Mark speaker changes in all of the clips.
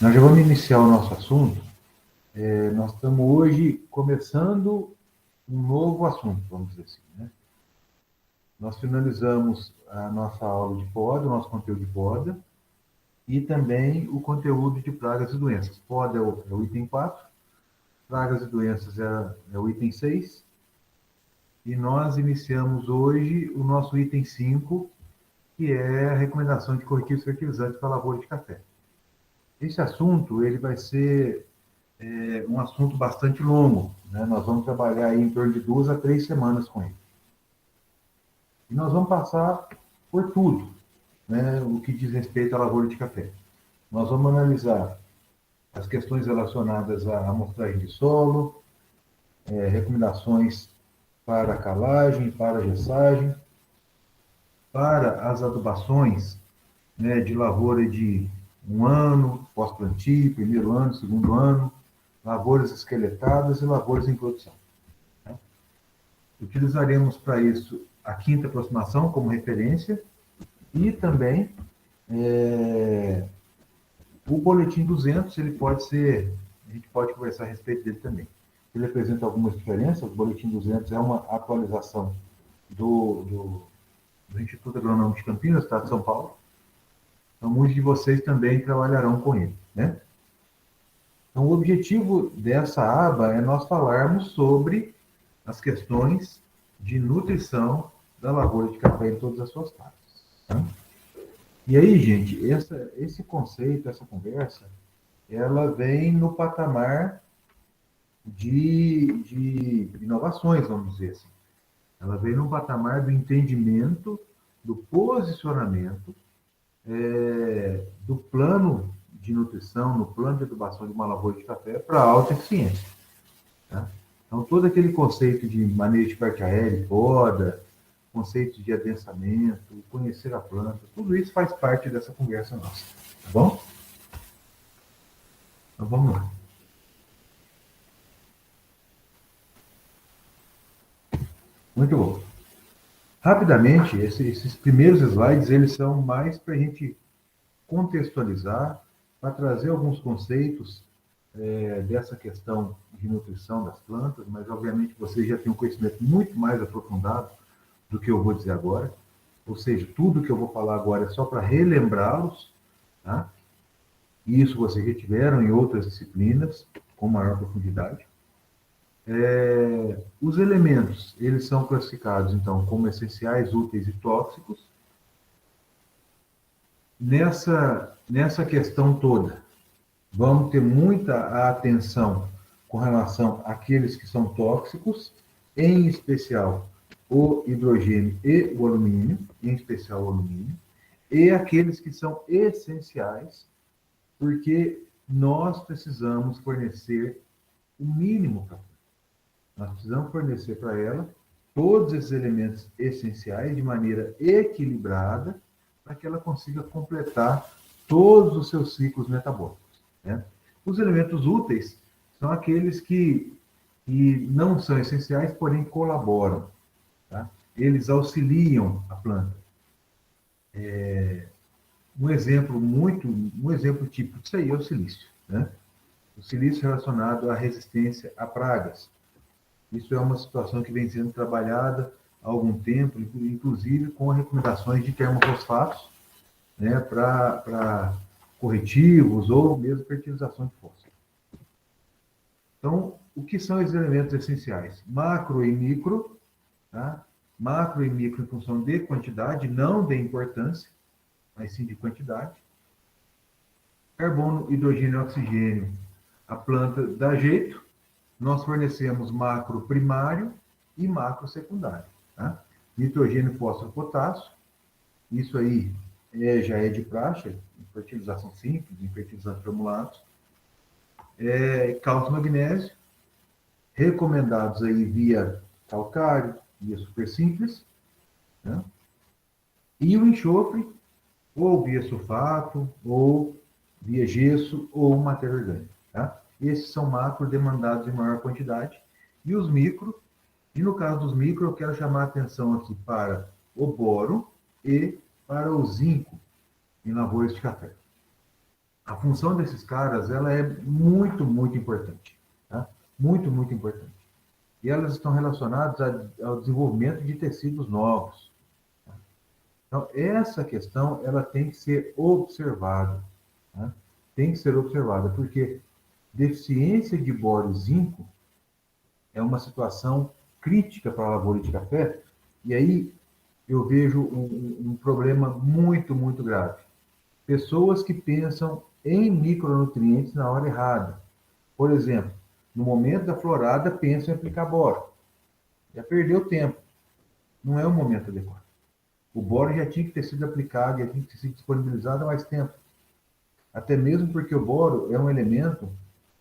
Speaker 1: Nós já vamos iniciar o nosso assunto. Nós estamos hoje começando um novo assunto, vamos dizer assim, né? Nós finalizamos a nossa aula de poda, o nosso conteúdo de poda, e também o conteúdo de pragas e doenças. Poda é o item 4, pragas e doenças é o item 6, e nós iniciamos hoje o nosso item 5, que é a recomendação de corretivos fertilizantes para a lavoura de café. Esse assunto ele vai ser um assunto bastante longo, né? Nós vamos trabalhar aí em torno de 2 a 3 semanas com ele. E nós vamos passar por tudo, né? O que diz respeito à lavoura de café. Nós vamos analisar as questões relacionadas à amostragem de solo, recomendações para a calagem, para a gessagem, para as adubações, né, de lavoura de 1 ano, pós-plantio, primeiro ano, segundo ano, lavouras esqueletadas e lavouras em produção. Utilizaremos para isso a quinta aproximação como referência e também o boletim 200, ele pode ser, a gente pode conversar a respeito dele também. Ele apresenta algumas diferenças, o boletim 200 é uma atualização do Instituto Agronômico de Campinas, Estado de São Paulo. Então, muitos de vocês também trabalharão com ele, né? Então, o objetivo dessa aba é nós falarmos sobre as questões de nutrição da lavoura de café em todas as suas partes. Tá? E aí, gente, esse conceito, essa conversa, ela vem no patamar de inovações, vamos dizer assim. Ela vem no patamar do entendimento, do posicionamento, do plano de nutrição, no plano de adubação de uma lavoura de café para alta eficiência. Tá? Então, todo aquele conceito de manejo de parte aérea, poda, conceito de adensamento, conhecer a planta, tudo isso faz parte dessa conversa nossa, tá bom? Então, vamos lá. Muito bom. Rapidamente, esses primeiros slides, eles são mais para a gente contextualizar, para trazer alguns conceitos dessa questão de nutrição das plantas, mas obviamente vocês já têm um conhecimento muito mais aprofundado do que eu vou dizer agora, ou seja, tudo que eu vou falar agora é só para relembrá-los, tá? E isso vocês já tiveram em outras disciplinas, com maior profundidade. Os elementos, eles são classificados, então, como essenciais, úteis e tóxicos. Nessa questão toda, vamos ter muita atenção com relação àqueles que são tóxicos, em especial o hidrogênio e o alumínio, em especial o alumínio, e aqueles que são essenciais, porque nós precisamos fornecer o mínimo para ela. Nós precisamos fornecer para ela todos esses elementos essenciais de maneira equilibrada, para que ela consiga completar todos os seus ciclos metabólicos, né? Os elementos úteis são aqueles que não são essenciais, porém colaboram, tá? Eles auxiliam a planta. Um exemplo típico disso aí é o silício, né? O silício relacionado à resistência a pragas. Isso é uma situação que vem sendo trabalhada há algum tempo, inclusive com recomendações de termofosfatos, né, para corretivos ou mesmo fertilização de fósforo. Então, o que são esses elementos essenciais? Macro e micro, tá? Macro e micro em função de quantidade, não de importância, mas sim de quantidade. Carbono, hidrogênio e oxigênio, a planta dá jeito. Nós fornecemos macro primário e macro secundário, tá? Nitrogênio, fósforo, potássio, isso aí já é de praxe, em fertilização simples, em fertilizantes formulados. Cálcio e magnésio, recomendados aí via calcário, via super simples, né? E o enxofre, ou via sulfato, ou via gesso, ou matéria orgânica, tá? Esses são macro demandados em maior quantidade. E os micro, e no caso dos micro, eu quero chamar a atenção aqui para o boro e para o zinco em lavouras de café. A função desses caras, ela é muito, muito importante, tá? Muito, muito importante. E elas estão relacionadas ao desenvolvimento de tecidos novos. Então, essa questão, ela tem que ser observada, tá? Tem que ser observada, porque deficiência de boro e zinco é uma situação crítica para a lavoura de café, e aí eu vejo um problema muito, muito grave. Pessoas que pensam em micronutrientes na hora errada. Por exemplo, no momento da florada, pensam em aplicar boro. Já perdeu tempo. Não é o momento adequado. O boro já tinha que ter sido aplicado, já tinha que ter sido disponibilizado há mais tempo. Até mesmo porque o boro é um elemento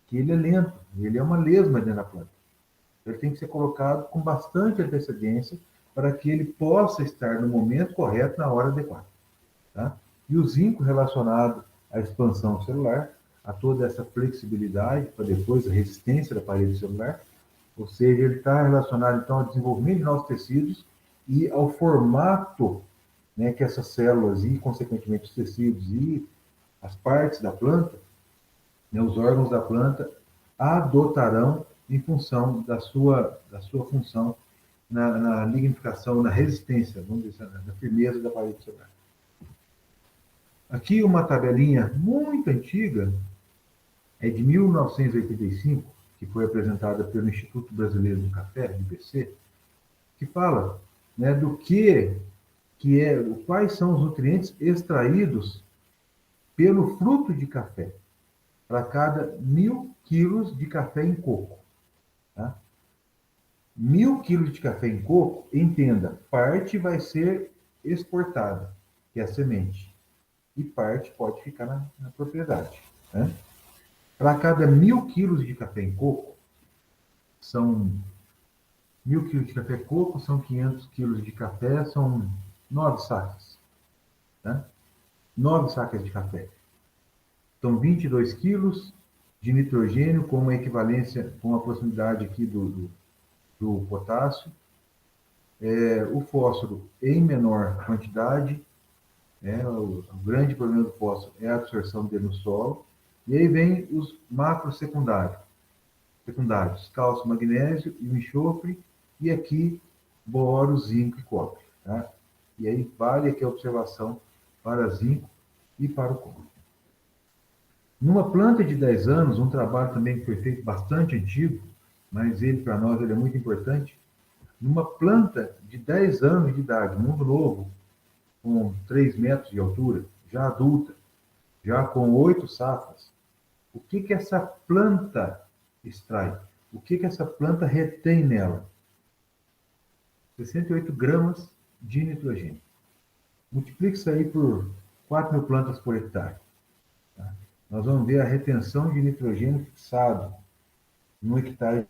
Speaker 1: que ele é lento, ele é uma lesma dentro da planta. Ele tem que ser colocado com bastante antecedência para que ele possa estar no momento correto, na hora adequada. Tá? E o zinco relacionado à expansão celular, a toda essa flexibilidade, para depois a resistência da parede celular, ou seja, ele está relacionado então ao desenvolvimento de novos tecidos e ao formato, né, que essas células e, consequentemente, os tecidos e as partes da planta, né, os órgãos da planta, adotarão em função da sua função na lignificação, na resistência, vamos dizer, na firmeza da parede celular. Aqui uma tabelinha muito antiga, é de 1985, que foi apresentada pelo Instituto Brasileiro do Café, IBC, que fala, né, do quais são os nutrientes extraídos pelo fruto de café para cada 1.000 quilos de café em coco. Tá? 1.000 quilos de café em coco, entenda, parte vai ser exportada, que é a semente, e parte pode ficar na propriedade. Né? Para cada 1.000 quilos de café em coco, são 1.000 quilos de café coco, são 500 quilos de café, são 9 sacas. Tá? 9 sacas de café. Então, 22 quilos de nitrogênio com uma equivalência, com a proximidade aqui do potássio. O fósforo em menor quantidade, o grande problema do fósforo é a absorção dele no solo. E aí vem os macros secundários, cálcio, magnésio e o enxofre, e aqui boro, zinco e cobre. Tá? E aí vale aqui a observação para zinco e para o cobre. Numa planta de 10 anos, um trabalho também que foi feito bastante antigo, mas ele para nós ele é muito importante. Numa planta de 10 anos de idade, mundo novo, com 3 metros de altura, já adulta, já com 8 safras, o que essa planta extrai? O que essa planta retém nela? 68 gramas de nitrogênio. Multiplique isso aí por 4.000 plantas por hectare. Tá? Nós vamos ver a retenção de nitrogênio fixado no hectare.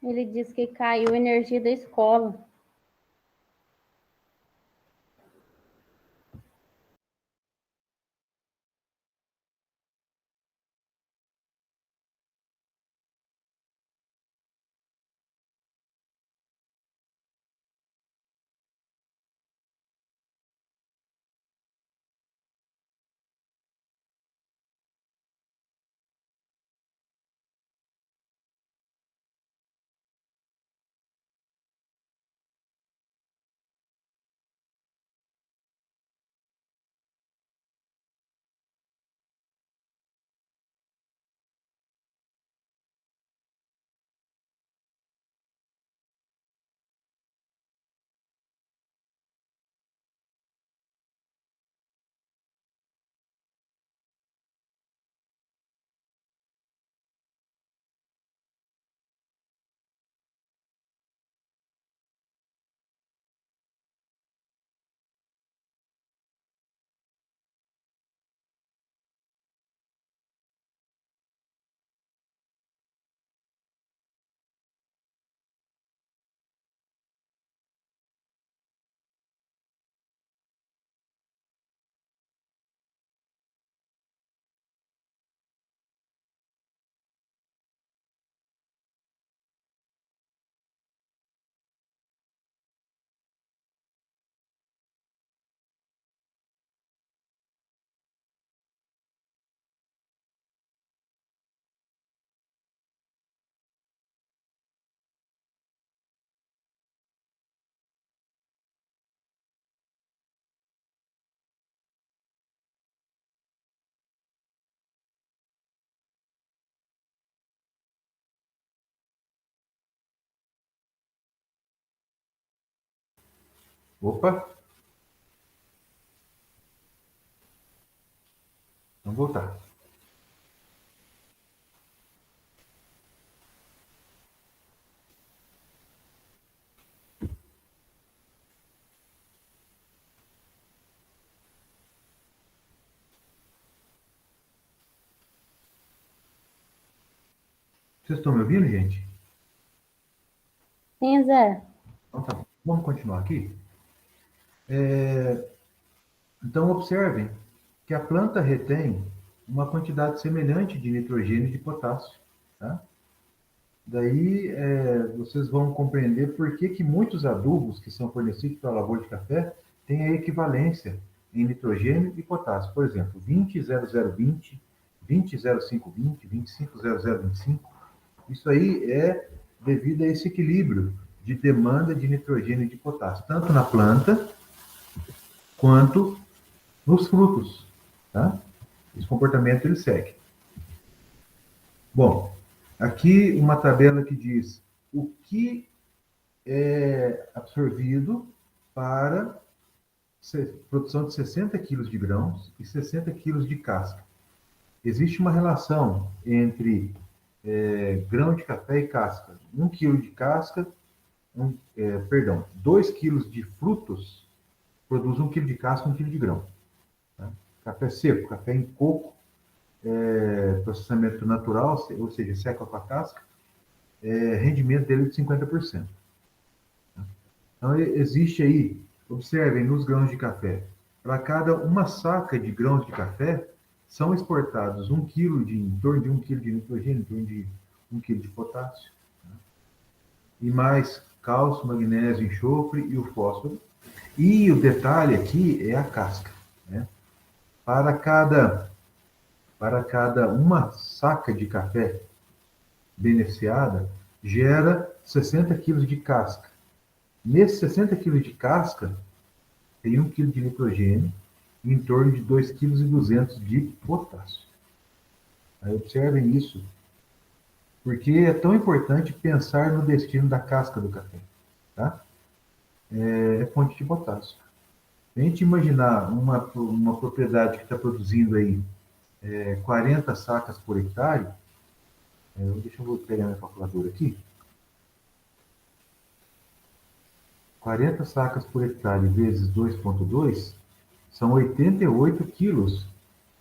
Speaker 2: Ele disse que caiu a energia da escola.
Speaker 1: Opa, vamos voltar. Vocês estão me ouvindo, gente?
Speaker 2: Sim, Zé.
Speaker 1: Então, tá bom. Vamos continuar aqui? Então, observem que a planta retém uma quantidade semelhante de nitrogênio e de potássio. Tá? Daí, vocês vão compreender por que muitos adubos que são fornecidos para a lavoura de café têm a equivalência em nitrogênio e potássio. Por exemplo, 20,0020, 20,0520, 25,0025. Isso aí é devido a esse equilíbrio de demanda de nitrogênio e de potássio, tanto na planta quanto nos frutos. Tá? Esse comportamento ele segue. Bom, aqui uma tabela que diz o que é absorvido para produção de 60 quilos de grãos e 60 quilos de casca. Existe uma relação entre grão de café e casca. 1 quilo de casca, 2 quilos de frutos produz 1 quilo de casca, 1 quilo de grão. Tá? Café seco, café em coco, processamento natural, ou seja, seca com a casca, rendimento dele de 50%. Então, existe aí, observem, nos grãos de café, para cada uma saca de grãos de café, são exportados em torno de 1 quilo de nitrogênio, em torno de 1 quilo de potássio, e mais cálcio, magnésio, enxofre e o fósforo. E o detalhe aqui é a casca. Né? Para cada, para cada uma saca de café beneficiada, gera 60 quilos de casca. Nesses 60 quilos de casca, tem 1 quilo de nitrogênio e em torno de 2,2 kg de potássio. Aí observem isso, porque é tão importante pensar no destino da casca do café. Tá? É fonte de potássio. Se a gente imaginar uma propriedade que está produzindo aí 40 sacas por hectare, deixa eu pegar minha calculadora aqui, 40 sacas por hectare vezes 2,2 são 88 quilos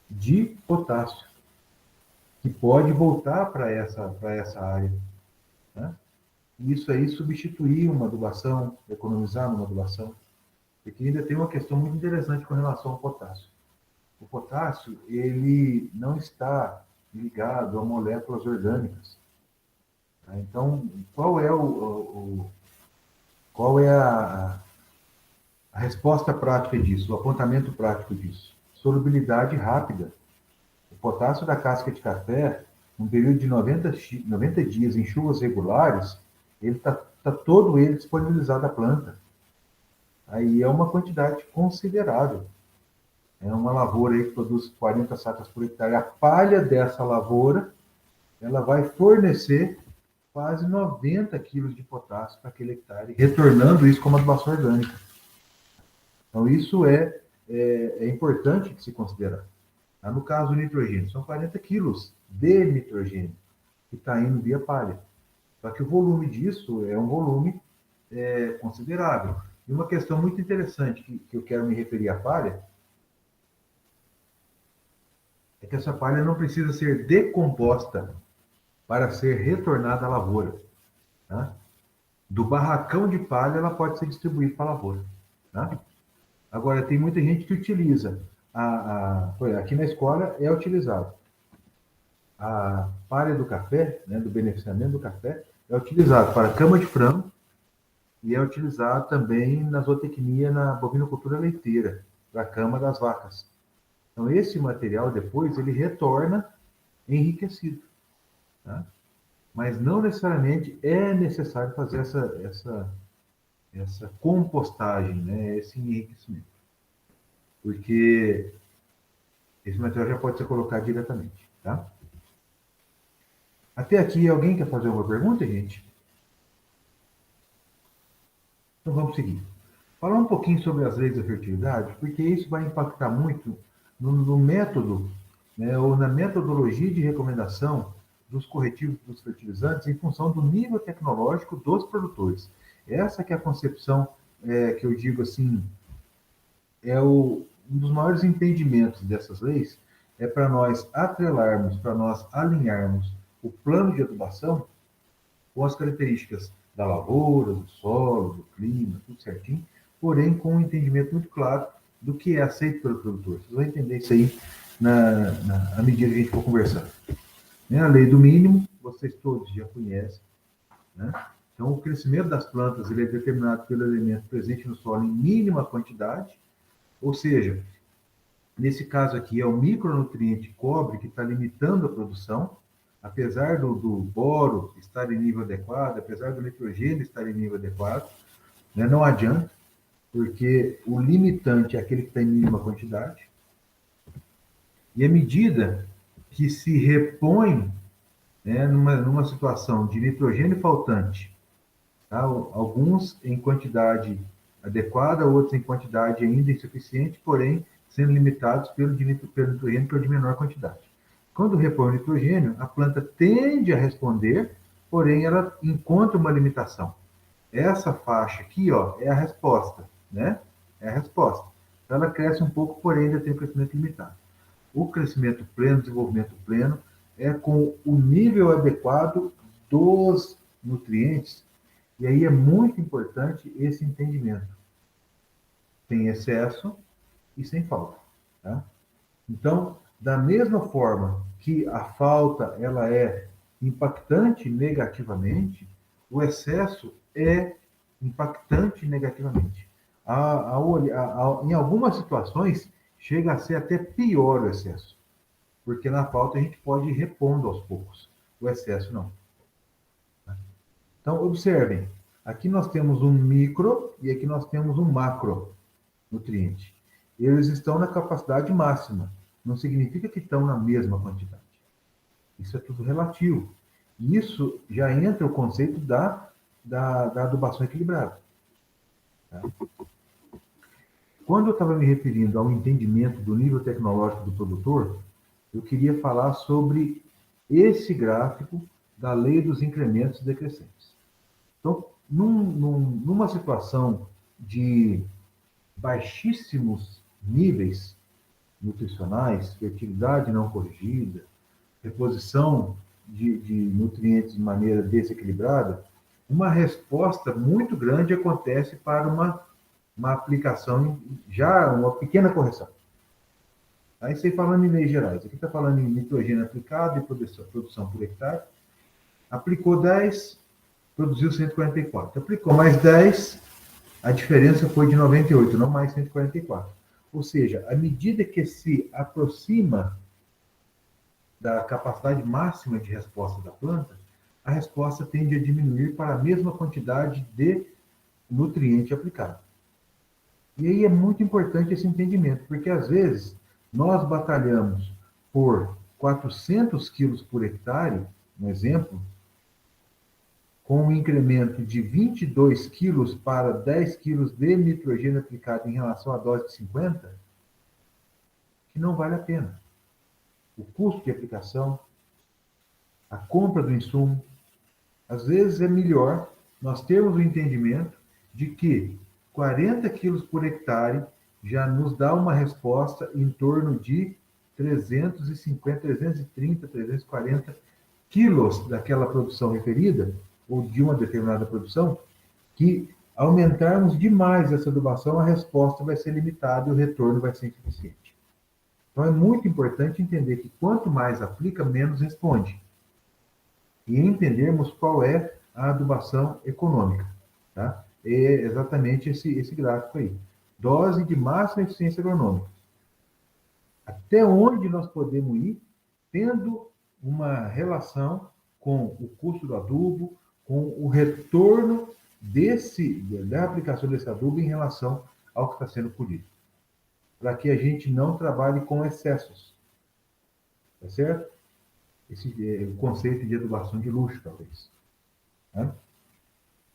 Speaker 1: de potássio, que pode voltar para essa área. Né? E isso aí substituir uma adubação, economizar numa adubação. Porque ainda tem uma questão muito interessante com relação ao potássio. O potássio, ele não está ligado a moléculas orgânicas. Tá? Então, qual é a resposta prática disso, o apontamento prático disso? Solubilidade rápida. O potássio da casca de café, num período de 90 dias em chuvas regulares, ele tá todo ele disponibilizado à planta. Aí é uma quantidade considerável. É uma lavoura aí que produz 40 sacas por hectare. A palha dessa lavoura, ela vai fornecer quase 90 quilos de potássio para aquele hectare, retornando isso como adubação orgânica. Então, isso é importante de se considerar. No caso do nitrogênio, são 40 quilos de nitrogênio que está indo via palha. Só que o volume disso é um volume considerável. E uma questão muito interessante que eu quero me referir à palha é que essa palha não precisa ser decomposta para ser retornada à lavoura. Tá? Do barracão de palha, ela pode ser distribuída para a lavoura. Tá? Agora, tem muita gente que utiliza. Aqui na escola é utilizado. A palha do café, né, do beneficiamento do café, é utilizado para cama de frango e é utilizado também na zootecnia, na bovinocultura leiteira, para a cama das vacas. Então, esse material, depois, ele retorna enriquecido. Tá? Mas não necessariamente é necessário fazer essa compostagem, né, esse enriquecimento. Porque esse material já pode ser colocado diretamente. Tá? Até aqui, alguém quer fazer uma pergunta, gente? Então vamos seguir. Falar um pouquinho sobre as leis da fertilidade, porque isso vai impactar muito no método, né, ou na metodologia de recomendação dos corretivos dos fertilizantes em função do nível tecnológico dos produtores. Essa que é a concepção que eu digo assim, um dos maiores entendimentos dessas leis é para nós atrelarmos, para nós alinharmos o plano de adubação com as características da lavoura, do solo, do clima, tudo certinho, porém com um entendimento muito claro do que é aceito pelo produtor. Vocês vão entender isso aí à medida que a gente for conversando. Né? A lei do mínimo, vocês todos já conhecem. Né? Então, o crescimento das plantas ele é determinado pelo elemento presente no solo em mínima quantidade, ou seja, nesse caso aqui é o micronutriente cobre que está limitando a produção, apesar do boro estar em nível adequado, apesar do nitrogênio estar em nível adequado, né, não adianta, porque o limitante é aquele que está em mínima quantidade. E à medida que se repõe, né, numa situação de nitrogênio faltante, tá, alguns em quantidade adequada, outros em quantidade ainda insuficiente, porém sendo limitados pelo nitrogênio, que é o de menor quantidade. Quando repõe o nitrogênio, a planta tende a responder, porém ela encontra uma limitação. Essa faixa aqui, ó, é a resposta, né? É a resposta. Então, ela cresce um pouco, porém ainda tem um crescimento limitado. O crescimento pleno, desenvolvimento pleno, é com o nível adequado dos nutrientes, e aí é muito importante esse entendimento. Sem excesso e sem falta. Tá? Então, da mesma forma que a falta ela é impactante negativamente, o excesso é impactante negativamente. Em algumas situações, chega a ser até pior o excesso, porque na falta a gente pode ir repondo aos poucos, o excesso não. Então, observem, aqui nós temos um micro e aqui nós temos um macro nutriente. Eles estão na capacidade máxima, não significa que estão na mesma quantidade. Isso é tudo relativo. E isso já entra o conceito da adubação equilibrada. Tá? Quando eu estava me referindo ao entendimento do nível tecnológico do produtor, eu queria falar sobre esse gráfico da lei dos incrementos decrescentes. Então, numa situação de baixíssimos níveis nutricionais, fertilidade não corrigida, reposição de nutrientes de maneira desequilibrada, uma resposta muito grande acontece para uma aplicação, já uma pequena correção. Aí você falando em leis gerais, aqui está falando em nitrogênio aplicado e produção por hectare, aplicou 10, produziu 144. Aplicou mais 10, a diferença foi de 98, não mais 144. Ou seja, à medida que se aproxima da capacidade máxima de resposta da planta, a resposta tende a diminuir para a mesma quantidade de nutriente aplicado. E aí é muito importante esse entendimento, porque às vezes nós batalhamos por 400 quilos por hectare, um exemplo, com um incremento de 22 quilos para 10 quilos de nitrogênio aplicado em relação à dose de 50, que não vale a pena. O custo de aplicação, a compra do insumo, às vezes é melhor nós termos o entendimento de que 40 quilos por hectare já nos dá uma resposta em torno de 350, 330, 340 quilos daquela produção referida, ou de uma determinada produção, que aumentarmos demais essa adubação, a resposta vai ser limitada e o retorno vai ser insuficiente. Então é muito importante entender que quanto mais aplica, menos responde. E entendermos qual é a adubação econômica. Tá? É exatamente esse gráfico aí. Dose de máxima eficiência agronômica. Até onde nós podemos ir tendo uma relação com o custo do adubo, com o retorno da aplicação desse adubo em relação ao que está sendo colhido. Para que a gente não trabalhe com excessos. Tá certo? Esse é o conceito de adubação de luxo, talvez. Né?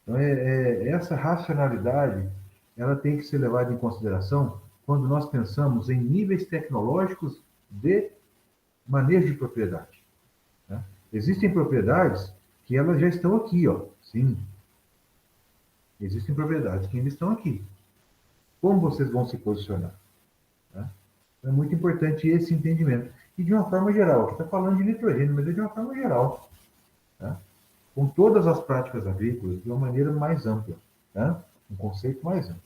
Speaker 1: Então, essa racionalidade ela tem que ser levada em consideração quando nós pensamos em níveis tecnológicos de manejo de propriedade. Né? Existem propriedades que elas já estão aqui, ó. Sim. Existem propriedades que ainda estão aqui. Como vocês vão se posicionar? Né? É muito importante esse entendimento. E de uma forma geral, aqui está falando de nitrogênio, mas é de uma forma geral. Né? Com todas as práticas agrícolas, de uma maneira mais ampla. Né? Um conceito mais amplo.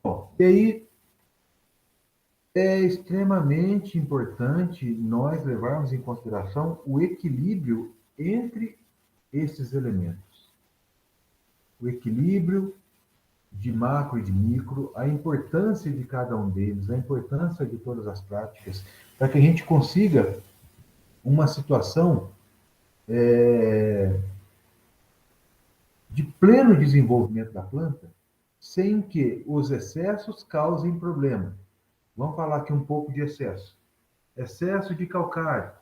Speaker 1: Bom, e aí, é extremamente importante nós levarmos em consideração o equilíbrio entre esses elementos. O equilíbrio de macro e de micro, a importância de cada um deles, a importância de todas as práticas, para que a gente consiga uma situação de pleno desenvolvimento da planta, sem que os excessos causem problema. Vamos falar aqui um pouco de excesso. Excesso de calcário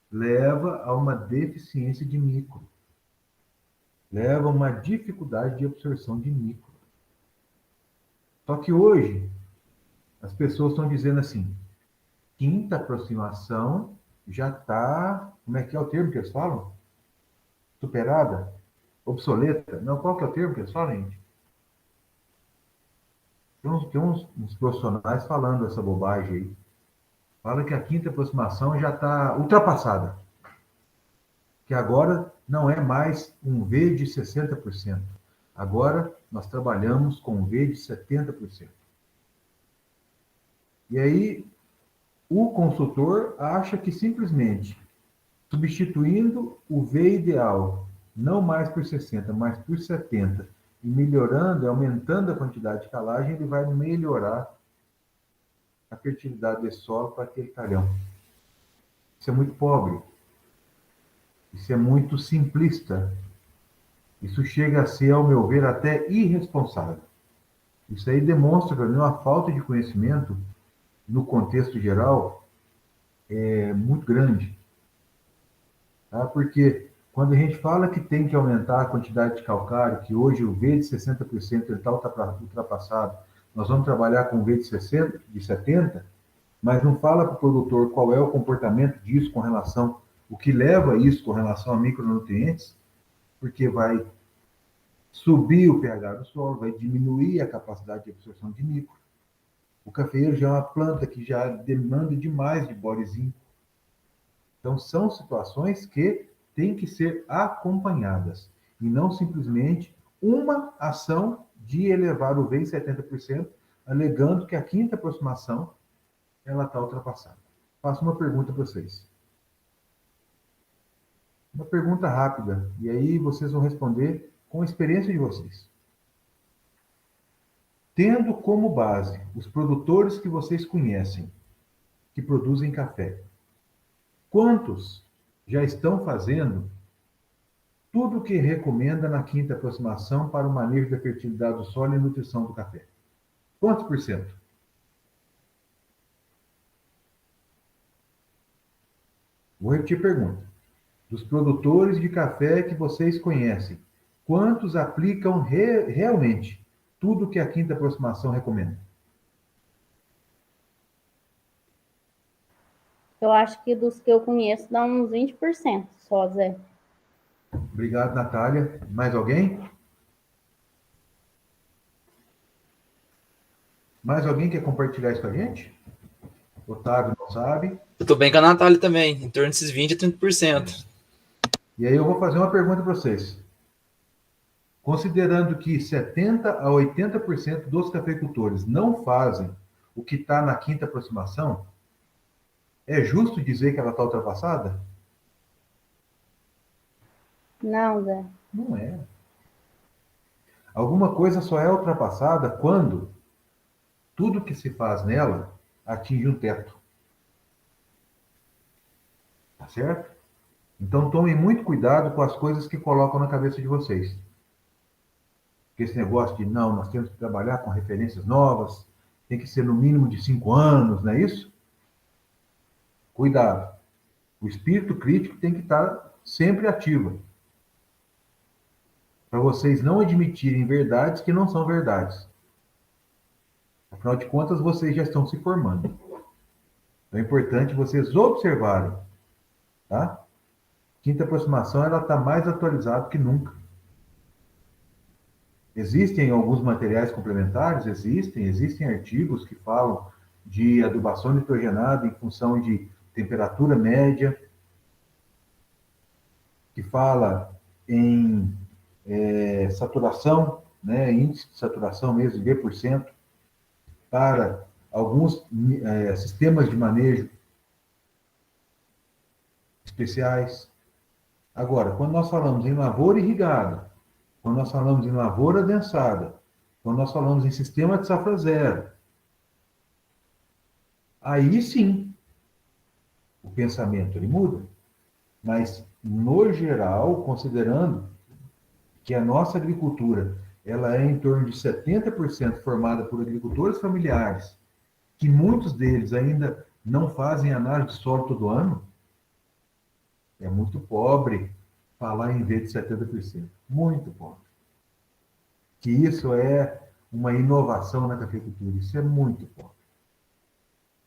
Speaker 1: leva a uma deficiência de micro, leva a uma dificuldade de absorção de micro. Só que hoje, as pessoas estão dizendo assim, quinta aproximação já está, como é que é o termo que eles falam? Superada? Obsoleta? Não, qual que é o termo que eles falam, gente? Tem uns profissionais falando essa bobagem aí. Fala que a quinta aproximação já está ultrapassada. Que agora não é mais um V de 60%. Agora nós trabalhamos com um V de 70%. E aí o consultor acha que simplesmente substituindo o V ideal, não mais por 60, mas por 70, e melhorando, aumentando a quantidade de calagem, ele vai melhorar a fertilidade desse solo para aquele talhão. Isso é muito pobre. Isso é muito simplista. Isso chega a ser, ao meu ver, até irresponsável. Isso aí demonstra para mim uma falta de conhecimento no contexto geral muito grande. Tá? Porque quando a gente fala que tem que aumentar a quantidade de calcário, que hoje o V de 60% está ultrapassado, nós vamos trabalhar com o V de 60, de 70%, mas não fala para o produtor qual é o comportamento disso com relação, o que leva a isso com relação a micronutrientes, porque vai subir o pH do solo, vai diminuir a capacidade de absorção de micro. O cafeeiro já é uma planta que já demanda demais de boro e zinco. Então, são situações que têm que ser acompanhadas e não simplesmente uma ação de elevar o V em 70%, alegando que a quinta aproximação ela está ultrapassada. Faço uma pergunta para vocês. Uma pergunta rápida, e aí vocês vão responder com a experiência de vocês. Tendo como base os produtores que vocês conhecem, que produzem café, quantos já estão fazendo tudo o que recomenda na quinta aproximação para o manejo da fertilidade do solo e nutrição do café? Quantos por cento? Vou repetir a pergunta. Dos produtores de café que vocês conhecem, quantos aplicam realmente tudo o que a quinta aproximação recomenda?
Speaker 2: Eu acho que dos que eu conheço dá uns 20% só, Zé.
Speaker 1: Obrigado, Natália. Mais alguém? Mais alguém quer compartilhar isso com a gente? Otávio não sabe.
Speaker 3: Eu tô bem com a Natália também, em torno desses 20% a 30%.
Speaker 1: E aí eu vou fazer uma pergunta para vocês. Considerando que 70% a 80% dos cafeicultores não fazem o que está na quinta aproximação, é justo dizer que ela está ultrapassada?
Speaker 2: Não, Zé.
Speaker 1: Não é. Alguma coisa só é ultrapassada quando tudo que se faz nela atinge um teto. Tá certo? Então tomem muito cuidado com as coisas que colocam na cabeça de vocês. Porque esse negócio de, não, nós temos que trabalhar com referências novas, tem que ser no mínimo de 5 anos, não é isso? Cuidado. O espírito crítico tem que estar sempre ativo. para vocês não admitirem verdades que não são verdades. Afinal de contas, vocês já estão se formando. Então é importante vocês observarem, tá? Quinta aproximação, ela está mais atualizada que nunca. Existem alguns materiais complementares? Existem artigos que falam de adubação nitrogenada em função de temperatura média, que fala em saturação, né, índice de saturação mesmo, B%, para alguns sistemas de manejo especiais. Agora, quando nós falamos em lavoura irrigada, quando nós falamos em lavoura adensada, quando nós falamos em sistema de safra zero, aí sim o pensamento ele muda. Mas, no geral, considerando que a nossa agricultura ela é em torno de 70% formada por agricultores familiares, que muitos deles ainda não fazem análise de solo todo ano, é muito pobre falar em V de 70%. Muito pobre. Que isso é uma inovação na cafeicultura. Isso é muito pobre.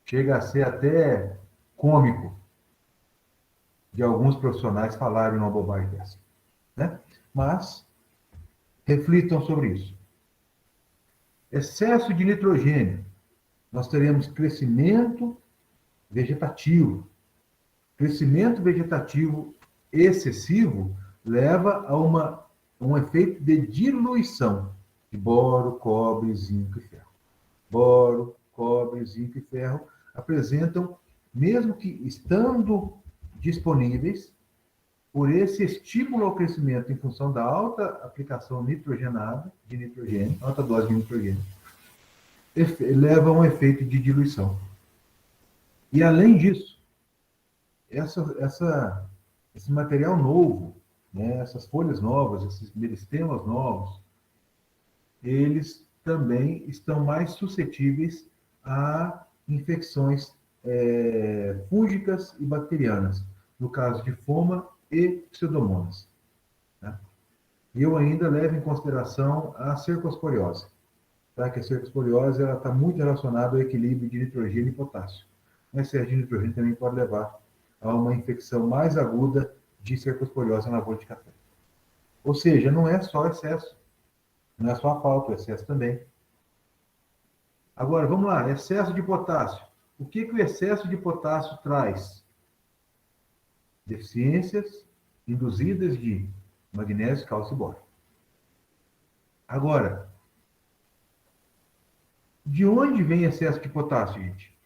Speaker 1: Chega a ser até cômico de alguns profissionais falarem uma bobagem dessa, né? Mas reflitam sobre isso. Excesso de nitrogênio. Nós teremos crescimento vegetativo. Crescimento vegetativo excessivo leva a um efeito de diluição de boro, cobre, zinco e ferro. Boro, cobre, zinco e ferro apresentam, mesmo que estando disponíveis, por esse estímulo ao crescimento em função da alta aplicação nitrogenada de nitrogênio, alta dose de nitrogênio, leva a um efeito de diluição. E além disso, esse material novo, né, essas folhas novas, esses meristemas novos, eles também estão mais suscetíveis a infecções fúngicas e bacterianas, no caso de foma e pseudomonas. Né? E eu ainda levo em consideração a cercosporiose, tá? Que a cercosporiose está muito relacionada ao equilíbrio de nitrogênio e potássio. O excesso de nitrogênio também pode levar a uma infecção mais aguda de cercosporiose na lavoura de café. Ou seja, não é só excesso, não é só a falta, o excesso também. Agora, vamos lá, excesso de potássio. O que o excesso de potássio traz? Deficiências induzidas de magnésio, cálcio e boro. Agora, de onde vem excesso de potássio, gente?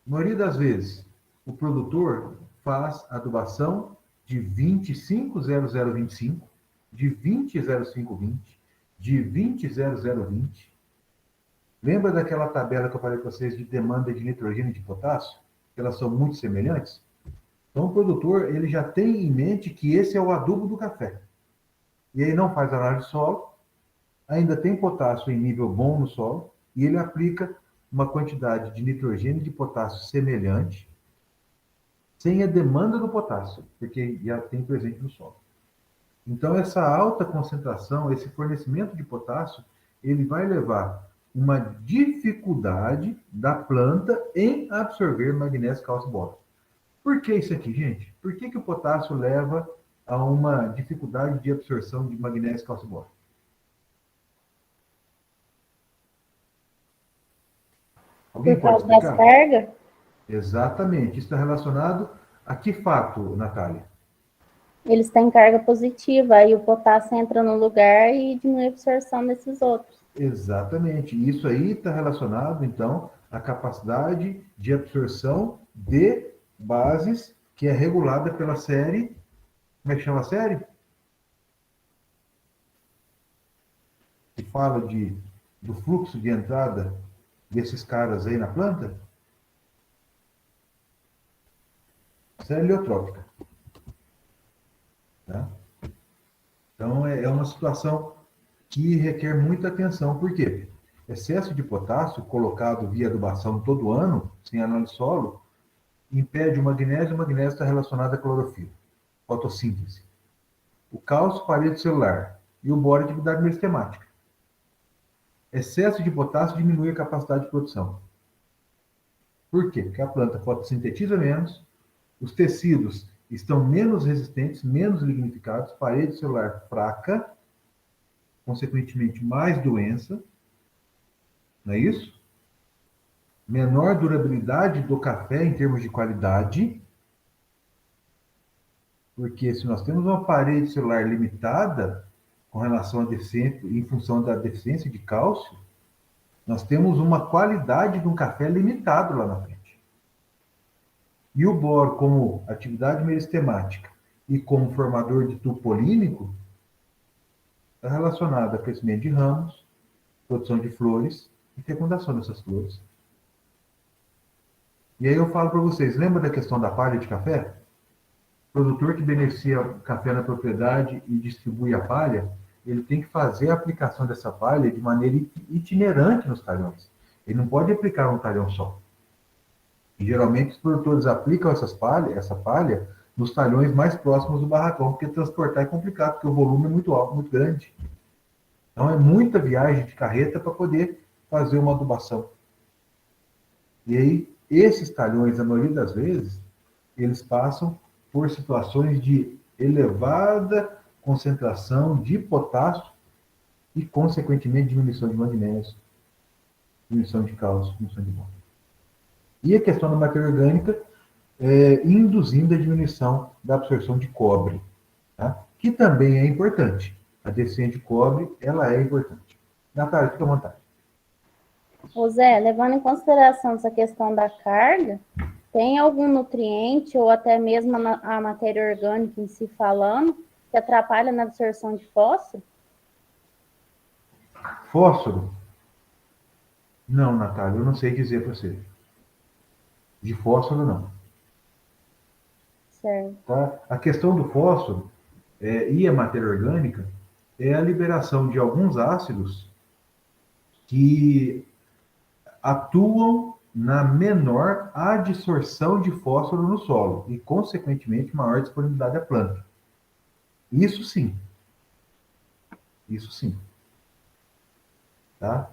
Speaker 1: A maioria das vezes, o produtor faz adubação de 25,0025, de 20,0520, de 20,0020. Lembra daquela tabela que eu falei para vocês de demanda de nitrogênio e de potássio? Elas são muito semelhantes? Então, o produtor ele já tem em mente que esse é o adubo do café. E aí não faz análise de solo, ainda tem potássio em nível bom no solo, e ele aplica uma quantidade de nitrogênio e de potássio semelhante, sem a demanda do potássio, porque já tem presente no solo. Então, essa alta concentração, esse fornecimento de potássio, ele vai levar uma dificuldade da planta em absorver magnésio, cálcio e boro. Por que isso aqui, gente? Por que o potássio leva a uma dificuldade de absorção de magnésio, cálcio e boro? Alguém
Speaker 2: Por
Speaker 1: pode
Speaker 2: causa das
Speaker 1: explicar?
Speaker 2: cargas,
Speaker 1: Exatamente. Isso está relacionado a que fato, Natália?
Speaker 2: eles têm carga positiva, aí o potássio entra no lugar e diminui a absorção desses outros.
Speaker 1: Exatamente. Isso aí está relacionado, então, à capacidade de absorção de bases que é regulada pela série. Como é que chama a série? Que fala do fluxo de entrada desses caras aí na planta? Série heliotrópica. Tá? Então, é uma situação que requer muita atenção. Por quê? Excesso de potássio colocado via adubação todo ano, sem análise de solo, impede o magnésio está relacionado à clorofila, fotossíntese. o cálcio, parede celular, e o boro, atividade merestemática. Excesso de potássio diminui a capacidade de produção. Por quê? Porque a planta fotossintetiza menos, os tecidos estão menos resistentes, menos lignificados, parede celular fraca, consequentemente mais doença, não é isso? Menor durabilidade do café em termos de qualidade, porque se nós temos uma parede celular limitada com relação à deficiência, em função da deficiência de cálcio, nós temos uma qualidade de um café limitado lá na frente. E o boro, como atividade merestemática e como formador de tubo polínico, está relacionado a crescimento de ramos, produção de flores e fecundação dessas flores. E aí eu falo para vocês, lembra da questão da palha de café? O produtor que beneficia café na propriedade e distribui a palha, ele tem que fazer a aplicação dessa palha de maneira itinerante nos talhões. Ele não pode aplicar um talhão só. E geralmente os produtores aplicam essa palha nos talhões mais próximos do barracão, porque transportar é complicado, porque o volume é muito alto, muito grande. Então é muita viagem de carreta para poder fazer uma adubação. E aí, esses talhões, a maioria das vezes, eles passam por situações de elevada concentração de potássio e, consequentemente, diminuição de magnésio, diminuição de cálcio, diminuição de boro. E a questão da matéria orgânica, induzindo a diminuição da absorção de cobre, tá? Que também é importante. A deficiência de cobre, ela é importante. Natália, fica à vontade.
Speaker 2: Ô Zé, levando em consideração essa questão da carga, tem algum nutriente ou até mesmo a matéria orgânica em si falando que atrapalha na absorção de fósforo?
Speaker 1: Fósforo? Não, Natália, eu não sei dizer para você. De fósforo, não.
Speaker 2: Certo.
Speaker 1: Tá? A questão do fósforo e a matéria orgânica é a liberação de alguns ácidos que atuam na menor adsorção de fósforo no solo e, consequentemente, maior disponibilidade à planta. Isso sim. Isso sim. Tá?